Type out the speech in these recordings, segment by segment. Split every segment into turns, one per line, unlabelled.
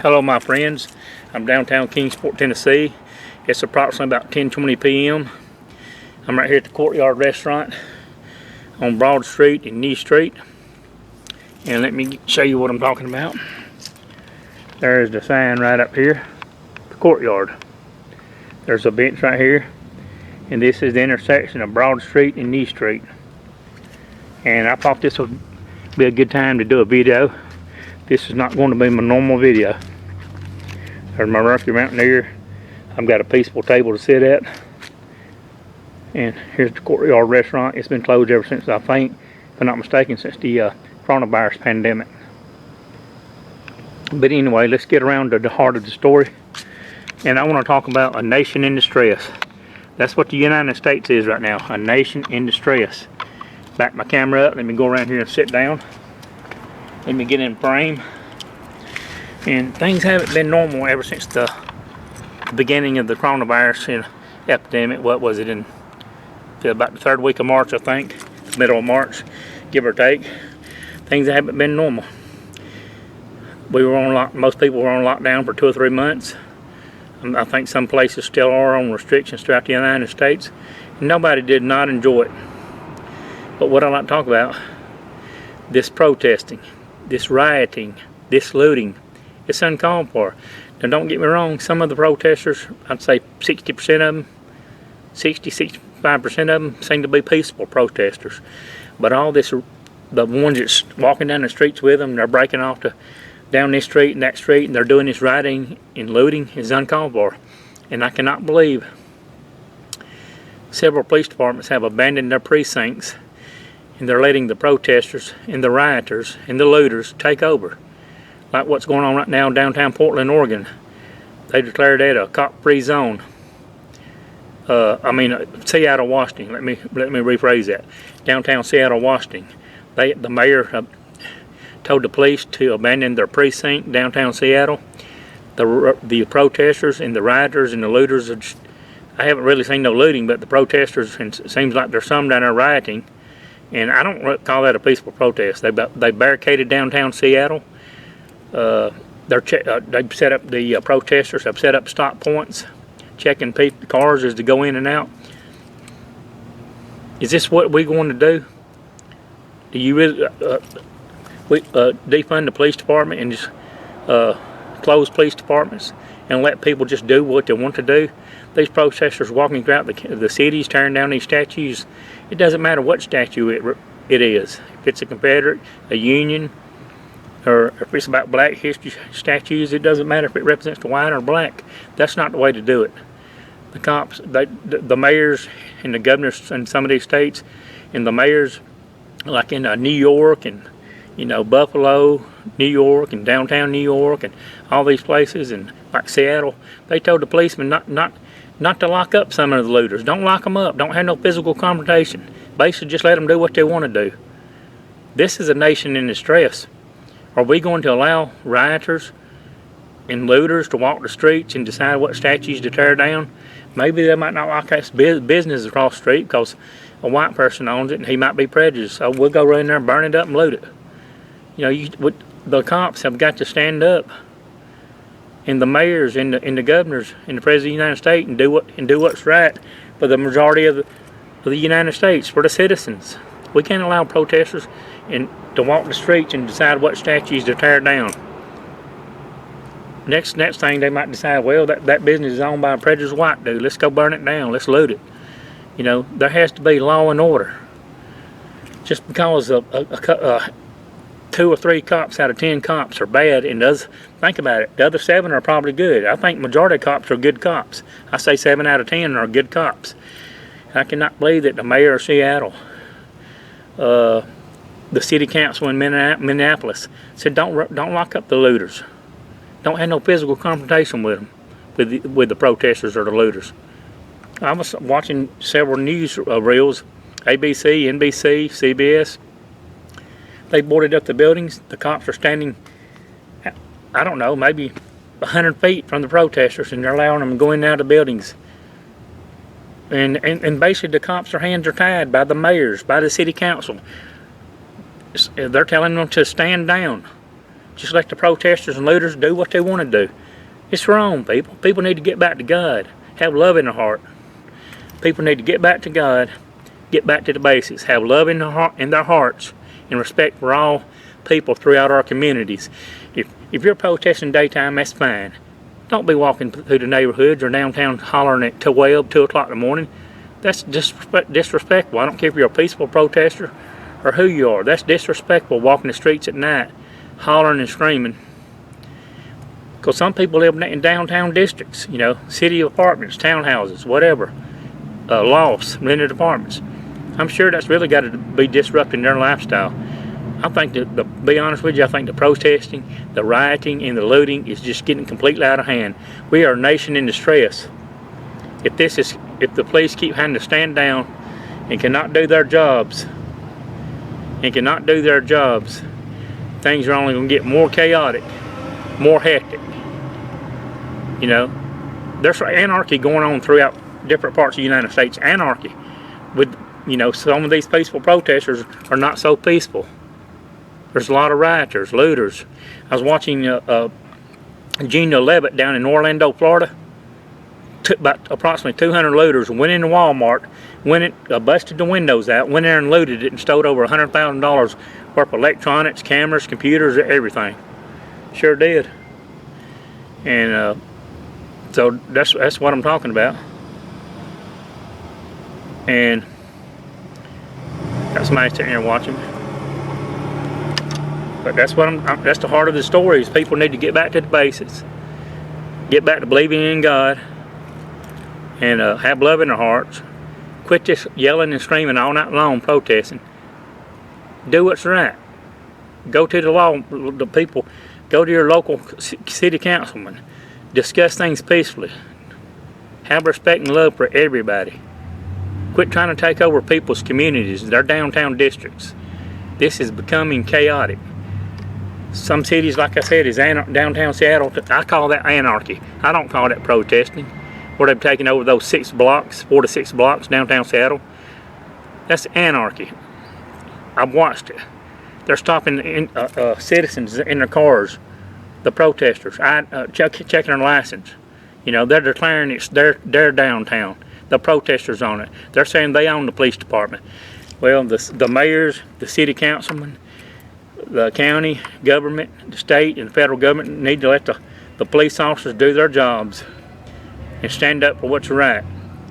Hello my friends, I'm downtown Kingsport, Tennessee. It's approximately about 10:20 p.m. I'm right here at the Courtyard Restaurant on Broad Street and Knee Street. And let me show you what I'm talking about. There's the sign right up here, the Courtyard. There's a bench right here, and this is the intersection of Broad Street and Knee Street. And I thought this would be a good time to do a video. This is not going to be my normal video. There's my Rocky Mountaineer. I've got a peaceful table to sit at. And here's the Courtyard Restaurant. It's been closed ever since, I think, if I'm not mistaken, since the coronavirus pandemic. But anyway, let's get around to the heart of the story. And I want to talk about a nation in distress. That's what the United States is right now, a nation in distress. Back my camera up. Let me go around here and sit down. Let me get in frame. And things haven't been normal ever since the beginning of the coronavirus epidemic. What was it, in about the third week of March, I think, middle of March, give or take. Things haven't been normal. We were on most people were on lockdown for 2 or 3 months. I think some places still are on restrictions throughout the United States. Nobody did not enjoy it. But what I like to talk about, this protesting, this rioting, this looting, it's uncalled for. Now don't get me wrong, some of the protesters, I'd say 60% of them, 65% of them seem to be peaceful protesters. But all this, the ones that's walking down the streets with them, they're breaking off down this street and that street, and they're doing this rioting and looting, is uncalled for. And I cannot believe several police departments have abandoned their precincts, and they're letting the protesters and the rioters and the looters take over. Like what's going on right now in downtown Portland, Oregon. They declared that a cop-free zone. Seattle, Washington. Let me rephrase that. Downtown Seattle, Washington. The mayor told the police to abandon their precinct downtown Seattle. The protesters and the rioters and the looters. I haven't really seen no looting, but the protesters, and it seems like there's some down there rioting. And I don't call that a peaceful protest. They barricaded downtown Seattle. They've set up, the protesters have set up stop points, checking cars as they go in and out. Is this what we're going to do? Do you really defund the police department and just close police departments and let people just do what they want to do? These protesters walking throughout the cities, tearing down these statues. It doesn't matter what statue it is. If it's a Confederate, a Union, or if it's about Black history statues, it doesn't matter if it represents the white or black. That's not the way to do it. The cops, the mayors and the governors in some of these states, and the mayors like in New York and Buffalo, New York, and downtown New York, and all these places, and like Seattle, they told the policemen not to lock up some of the looters. Don't lock them up. Don't have no physical confrontation. Basically, just let them do what they want to do. This is a nation in distress. Are we going to allow rioters and looters to walk the streets and decide what statues to tear down? Maybe they might not like that business across the street because a white person owns it and he might be prejudiced. So we'll go right in there and burn it up and loot it. The cops have got to stand up, and the mayors and the governors and the president of the United States and do what's right for the majority of the United States, for the citizens. We can't allow protesters to walk the streets and decide what statues to tear down. Next thing they might decide, well, that business is owned by a prejudiced white dude. Let's go burn it down. Let's loot it. There has to be law and order. Just because 2 or 3 cops out of 10 cops are bad, and think about it, the other 7 are probably good. I think majority of cops are good cops. I say 7 out of 10 are good cops. I cannot believe that the mayor of Seattle, the city council in Minneapolis said don't lock up the looters. Don't have no physical confrontation with them, with the protesters or the looters. I was watching several news reels, ABC, NBC, CBS. They boarded up the buildings. The cops are standing, I don't know, maybe 100 feet from the protesters, and they're allowing them to go in and out of the buildings. And basically the cops' hands are tied by the mayors, by the city council. They're telling them to stand down. Just let the protesters and looters do what they want to do. It's wrong, people. People need to get back to God. Have love in their heart. People need to get back to God. Get back to the basics. Have love in their hearts and respect for all people throughout our communities. If you're protesting daytime, that's fine. Don't be walking through the neighborhoods or downtown hollering at 12, 2 o'clock in the morning. That's disrespectful. I don't care if you're a peaceful protester or who you are. That's disrespectful, walking the streets at night, hollering and screaming. Because some people live in downtown districts, you know, city apartments, townhouses, whatever, lofts, rented apartments. I'm sure that's really got to be disrupting their lifestyle. I think to be honest with you, I think the protesting, the rioting, and the looting is just getting completely out of hand. We are a nation in distress. If the police keep having to stand down and cannot do their jobs, things are only going to get more chaotic, more hectic. You know, there's anarchy going on throughout different parts of the United States. Anarchy, with, you know, some of these peaceful protesters are not so peaceful. There's a lot of rioters, looters. I was watching Gina Levitt down in Orlando, Florida. Took about approximately 200 looters, went into Walmart, busted the windows out, went there and looted it and stole over $100,000 worth of electronics, cameras, computers, everything. Sure did. And so that's what I'm talking about. And got somebody sitting here watching me. But that's that's the heart of the story. Is people need to get back to the basics, get back to believing in God, and have love in their hearts. Quit this yelling and screaming all night long, protesting. Do what's right. Go to the people. Go to your local city councilman. Discuss things peacefully. Have respect and love for everybody. Quit trying to take over people's communities, their downtown districts. This is becoming chaotic. Some cities, like I said, is downtown Seattle. I call that anarchy. I don't call that protesting. Where they've taken over those 4 to 6 blocks downtown Seattle. That's anarchy. I've watched it. They're stopping citizens in their cars, the protesters, checking their license. You know, they're declaring it's their downtown. The protesters on it. They're saying they own the police department. Well, the mayors, the city councilmen, the county government, the state, and the federal government need to let the police officers do their jobs and stand up for what's right.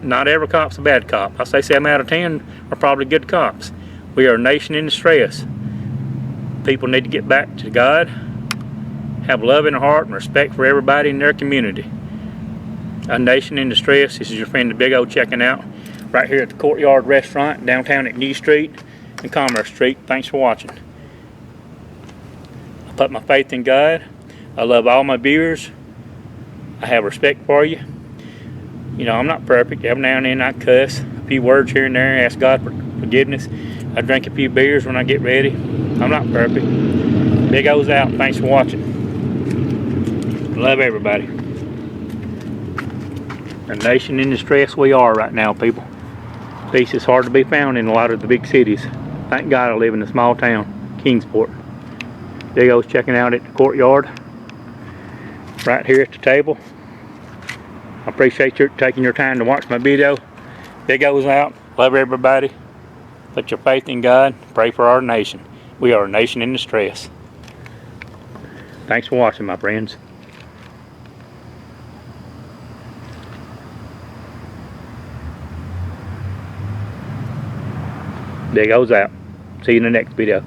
Not every cop's a bad cop. I say 7 out of 10 are probably good cops. We are a nation in distress. People need to get back to God, have love in their heart and respect for everybody in their community. A nation in distress. This is your friend the Big O checking out right here at the Courtyard Restaurant downtown at New Street and Commerce Street. Thanks for watching. I put my faith in God. I love all my viewers. I have respect for you. You know, I'm not perfect. Every now and then I cuss a few words here and there, ask God for forgiveness. I drink a few beers when I get ready. I'm not perfect. Big O's out. Thanks for watching. Love everybody. A nation in distress we are right now, people. Peace is hard to be found in a lot of the big cities. Thank God I live in a small town, Kingsport. Big O's checking out at the Courtyard. Right here at the table. I appreciate you taking your time to watch my video. Big O's out. Love everybody. Put your faith in God. Pray for our nation. We are a nation in distress. Thanks for watching, my friends. Big O's out. See you in the next video.